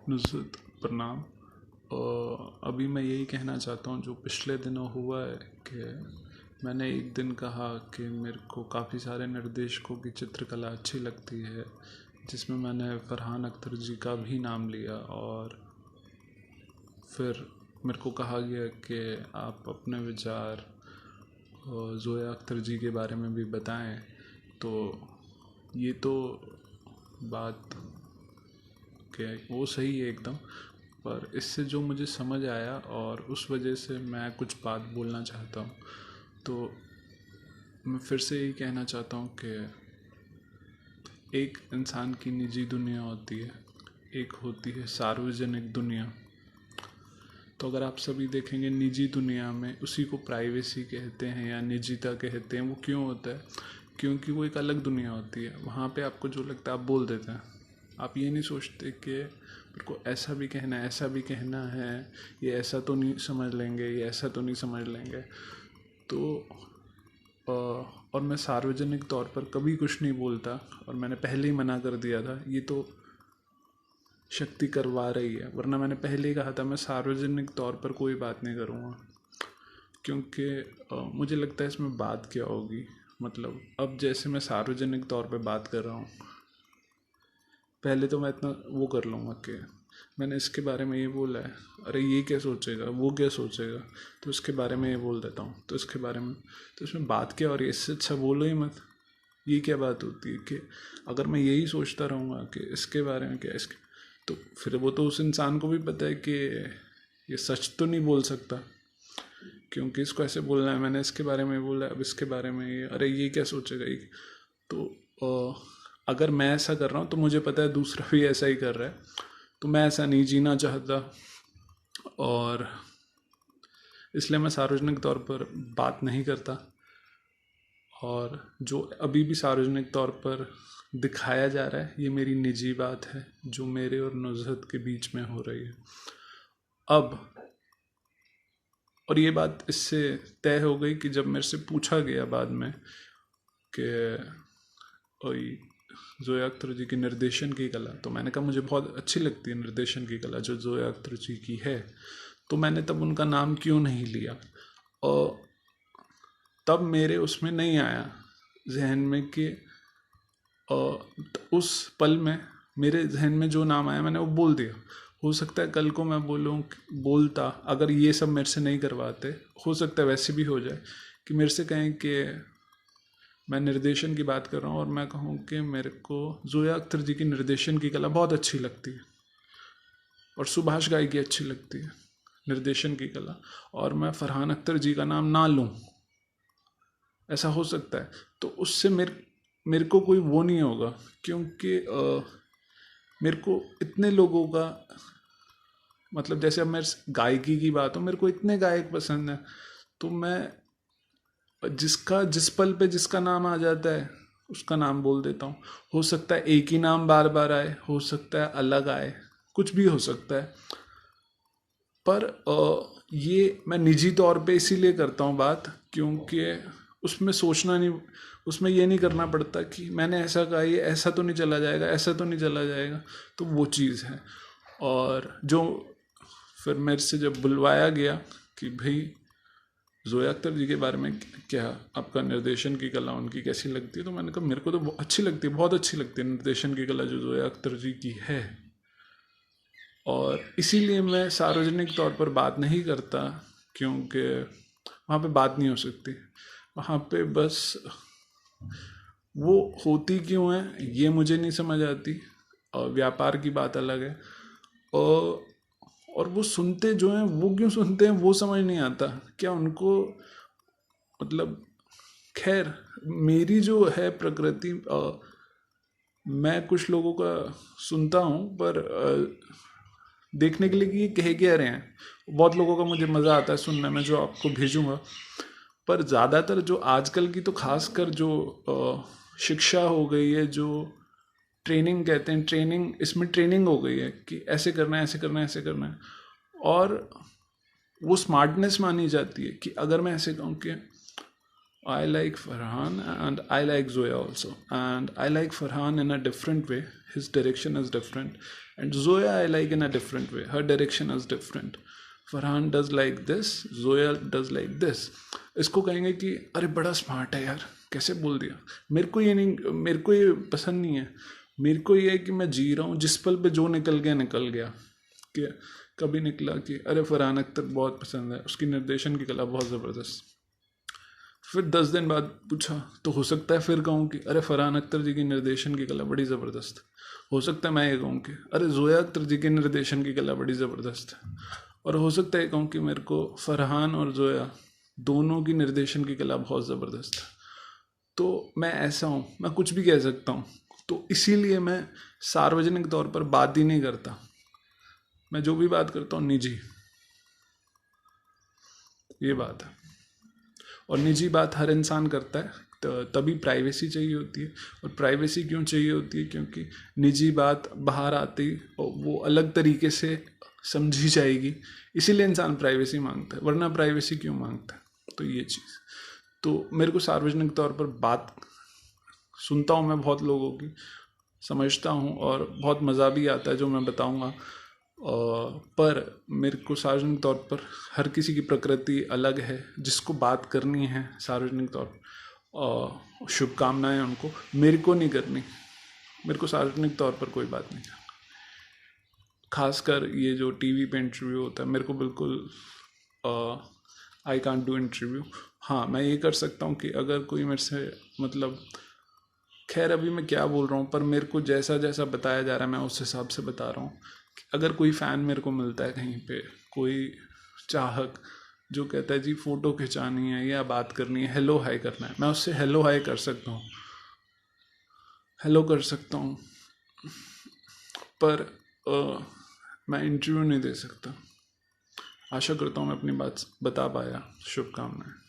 नुसरत प्रणाम। अभी मैं यही कहना चाहता हूँ जो पिछले दिनों हुआ है कि मैंने एक दिन कहा कि मेरे को काफ़ी सारे निर्देशकों की चित्रकला अच्छी लगती है, जिसमें मैंने फरहान अख्तर जी का भी नाम लिया। और फिर मेरे को कहा गया कि आप अपने विचार ज़ोया अख्तर जी के बारे में भी बताएं। तो ये तो बात कि वो सही है एकदम, पर इससे जो मुझे समझ आया और उस वजह से मैं कुछ बात बोलना चाहता हूँ। तो मैं फिर से यही कहना चाहता हूँ कि एक इंसान की निजी दुनिया होती है, एक होती है सार्वजनिक दुनिया। तो अगर आप सभी देखेंगे निजी दुनिया में उसी को प्राइवेसी कहते हैं या निजीता कहते हैं। वो क्यों होता है? क्योंकि वो एक अलग दुनिया होती है। वहाँ पे आपको जो लगता है आप बोल देते हैं। आप ये नहीं सोचते कि मेरे को ऐसा भी कहना है, ऐसा भी कहना है, ये ऐसा तो नहीं समझ लेंगे, ये ऐसा तो नहीं समझ लेंगे। तो और मैं सार्वजनिक तौर पर कभी कुछ नहीं बोलता, और मैंने पहले ही मना कर दिया था। ये तो शक्ति करवा रही है, वरना मैंने पहले ही कहा था मैं सार्वजनिक तौर पर कोई बात नहीं करूँगा। क्योंकि मुझे लगता है इसमें बात क्या होगी। मतलब अब जैसे मैं सार्वजनिक तौर पे बात कर रहा हूँ, पहले तो मैं इतना वो कर लूँगा कि मैंने इसके बारे में ये बोला है, अरे ये क्या सोचेगा, वो क्या सोचेगा, तो इसके बारे में ये बोल देता हूँ, तो इसके बारे में, तो इसमें बात क्या हो रही है? इससे अच्छा बोलो ही मत। ये क्या बात होती है कि अगर मैं यही सोचता रहूँगा कि इसके बारे में क्या, इसके, तो फिर वो तो उस इंसान को भी पता है कि ये सच तो नहीं बोल सकता, क्योंकि इसको ऐसे बोलना है, मैंने इसके बारे में बोला, अब इसके बारे में ये, अरे ये क्या सोचेगा ये। तो अगर मैं ऐसा कर रहा हूँ तो मुझे पता है दूसरा भी ऐसा ही कर रहा है, तो मैं ऐसा नहीं जीना चाहता। और इसलिए मैं सार्वजनिक तौर पर बात नहीं करता। और जो अभी भी सार्वजनिक तौर पर दिखाया जा रहा है, ये मेरी निजी बात है जो मेरे और नुज़हत के बीच में हो रही है अब। और ये बात इससे तय हो गई कि जब मेरे से पूछा गया बाद में कि ओई ज़ोया अख्तर जी की निर्देशन की कला, तो मैंने कहा मुझे बहुत अच्छी लगती है निर्देशन की कला जो ज़ोया अख्तर जी की है। तो मैंने तब उनका नाम क्यों नहीं लिया, और तब मेरे उसमें नहीं आया जहन में कि उस पल में मेरे जहन में जो नाम आया मैंने वो बोल दिया। हो सकता है कल को मैं बोलता, अगर ये सब मेरे से नहीं करवाते, हो सकता है वैसे भी हो जाए कि मेरे से कहें कि मैं निर्देशन की बात कर रहा हूँ और मैं कहूँ कि मेरे को ज़ोया अख्तर जी की निर्देशन की कला बहुत अच्छी लगती है और सुभाष घाई की अच्छी लगती है निर्देशन की कला, और मैं फरहान अख्तर जी का नाम ना लूँ, ऐसा हो सकता है। तो उससे मेरे को कोई वो नहीं होगा, क्योंकि मेरे को इतने लोगों का, मतलब जैसे अब मेरे गायकी की बात हो, मेरे को इतने गायक पसंद है, तो मैं जिसका जिस पल पे जिसका नाम आ जाता है उसका नाम बोल देता हूँ। हो सकता है एक ही नाम बार बार आए, हो सकता है अलग आए, कुछ भी हो सकता है। पर ये मैं निजी तौर पे इसीलिए करता हूँ बात, क्योंकि उसमें सोचना नहीं, उसमें ये नहीं करना पड़ता कि मैंने ऐसा कहा, ये ऐसा तो नहीं चला जाएगा, ऐसा तो नहीं चला जाएगा। तो वो चीज़ है। और जो फिर मेरे से जब बुलवाया गया कि भाई ज़ोया अख्तर जी के बारे में क्या, आपका निर्देशन की कला उनकी कैसी लगती है, तो मैंने कहा मेरे को तो अच्छी लगती है, बहुत अच्छी लगती है निर्देशन की कला जो ज़ोया अख्तर जी की है। और इसीलिए मैं सार्वजनिक तौर पर बात नहीं करता, क्योंकि वहाँ पे बात नहीं हो सकती। वहाँ पे बस वो होती क्यों है ये मुझे नहीं समझ आती, और व्यापार की बात अलग है। और वो सुनते जो हैं वो क्यों सुनते हैं वो समझ नहीं आता। क्या उनको, मतलब खैर, मेरी जो है प्रकृति, मैं कुछ लोगों का सुनता हूँ, पर देखने के लिए कि ये कह क्या रहे हैं। बहुत लोगों का मुझे मज़ा आता है सुनने में, जो आपको भेजूँगा। पर ज़्यादातर जो आजकल की, तो खासकर जो शिक्षा हो गई है, जो ट्रेनिंग कहते हैं, ट्रेनिंग, इसमें ट्रेनिंग हो गई है कि ऐसे करना है, ऐसे करना है, ऐसे करना है। और वो स्मार्टनेस मानी जाती है कि अगर मैं ऐसे कहूँ कि I like Farhan and I like Zoya also. And I like Farhan in a different way. His direction is different. And Zoya I like in a different way. Her direction is different. Farhan does like this, Zoya does like this. इसको कहेंगे कि अरे बड़ा smart है यार, कैसे बोल दिया। मेरे को ये पसंद नहीं है। मेरे को ये है कि मैं जी रहा हूँ, जिस पल पे जो निकल गया। कि कभी निकला कि अरे फरहान अख्तर बहुत पसंद है, उसकी निर्देशन की कला बहुत ज़बरदस्त। फिर 10 दिन बाद पूछा तो हो सकता है फिर कहूँ कि अरे फरहान अख्तर जी की निर्देशन की कला बड़ी ज़बरदस्त। हो सकता है मैं ये कहूँ कि अरे जोया अख्तर जी के निर्देशन की कला बड़ी ज़बरदस्त है। और हो सकता है कहूँ कि मेरे को फरहान और जोया दोनों की निर्देशन की कला बहुत ज़बरदस्त है। तो मैं ऐसा हूँ, मैं कुछ भी कह सकता हूँ। तो इसीलिए मैं सार्वजनिक तौर पर बात ही नहीं करता। मैं जो भी बात करता हूँ निजी, ये बात है। और निजी बात हर इंसान करता है, तभी प्राइवेसी चाहिए होती है। और प्राइवेसी क्यों चाहिए होती है? क्योंकि निजी बात बाहर आती वो अलग तरीके से समझी जाएगी, इसीलिए इंसान प्राइवेसी मांगता है, वरना प्राइवेसी क्यों मांगता है? तो ये चीज़, तो मेरे को सार्वजनिक तौर पर बात सुनता हूँ मैं बहुत लोगों की, समझता हूँ और बहुत मज़ा भी आता है जो मैं बताऊँगा। पर मेरे को सार्वजनिक तौर पर हर किसी की प्रकृति अलग है, जिसको बात करनी है सार्वजनिक तौर पर शुभकामनाएं उनको, मेरे को नहीं करनी। मेरे को सार्वजनिक तौर पर कोई बात नहीं करनी। खासकर ये जो टीवी पे इंटरव्यू होता है, मेरे को बिल्कुल आई कांट डू इंटरव्यू। हाँ, मैं ये कर सकता हूँ कि अगर कोई मेरे से मतलब, खैर अभी मैं क्या बोल रहा हूँ, पर मेरे को जैसा जैसा बताया जा रहा है मैं उस हिसाब से बता रहा हूँ। अगर कोई फ़ैन मेरे को मिलता है कहीं पे, कोई चाहक जो कहता है जी फ़ोटो खिंचानी है या बात करनी है, हेलो हाय करना है, मैं उससे हेलो हाय कर सकता हूँ, हेलो कर सकता हूँ। पर मैं इंटरव्यू नहीं दे सकता। आशा करता हूँ मैं अपनी बात बता पाया। शुभकामनाएं।